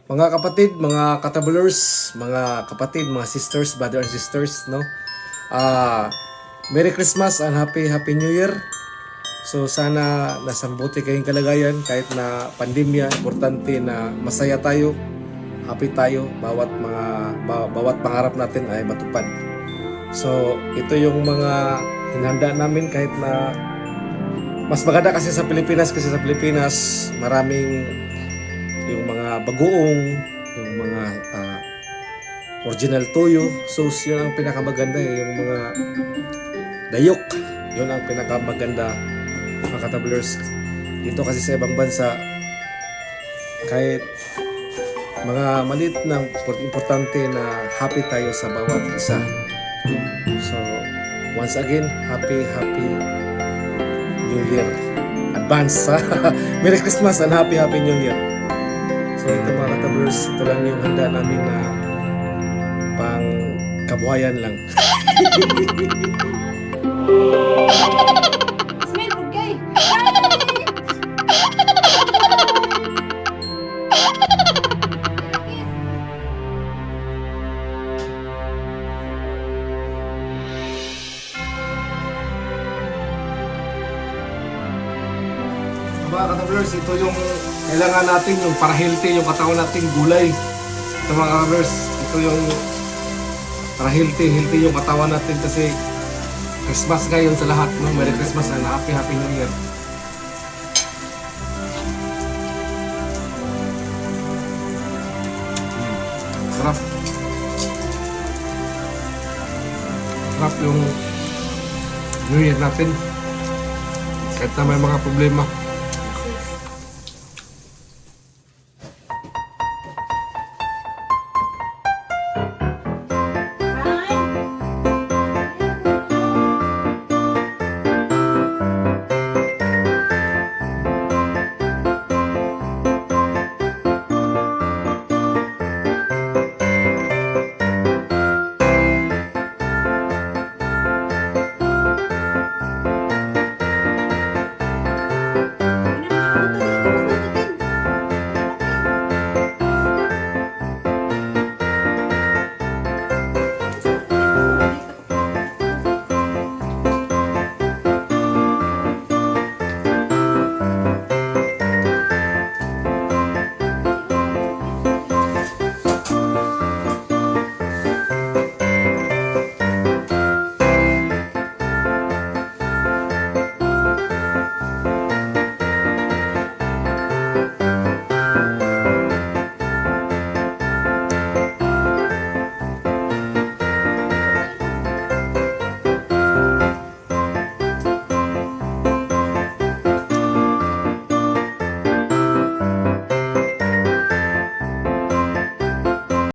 Mga kapatid, mga katabulers, mga kapatid, mga sisters, brother and sisters, no? Merry Christmas and Happy New Year. So sana nasa mabuti kayong kalagayan kahit na pandemya, importante na masaya tayo, happy tayo, bawat pangarap natin ay matupad. So ito yung mga hinanda namin kahit na mas maganda kasi sa Pilipinas maraming yung mga bagoong, yung mga original toyo. So yun ang pinakamaganda yung mga dayok. Yun ang pinakamaganda mga katabulers. Dito kasi sa ibang bansa, kahit mga maliit na importante na happy tayo sa bawat isa. So once again, Happy New Year. Advance. Merry Christmas and Happy New Year. So ito mga katabulers, ito lang yung handa namin na pang kabuhayan lang. Smell good guy. Mga katabulers, ito yung kailangan natin, yung para healthy yung katawan natin, gulay. Ito mga katabulers, ito yung para healthy yung katawan natin kasi Christmas ngayon sa lahat, no? Merry Christmas and Happy New Year. Sarap. Sarap yung New Year natin. Kahit na may mga problema.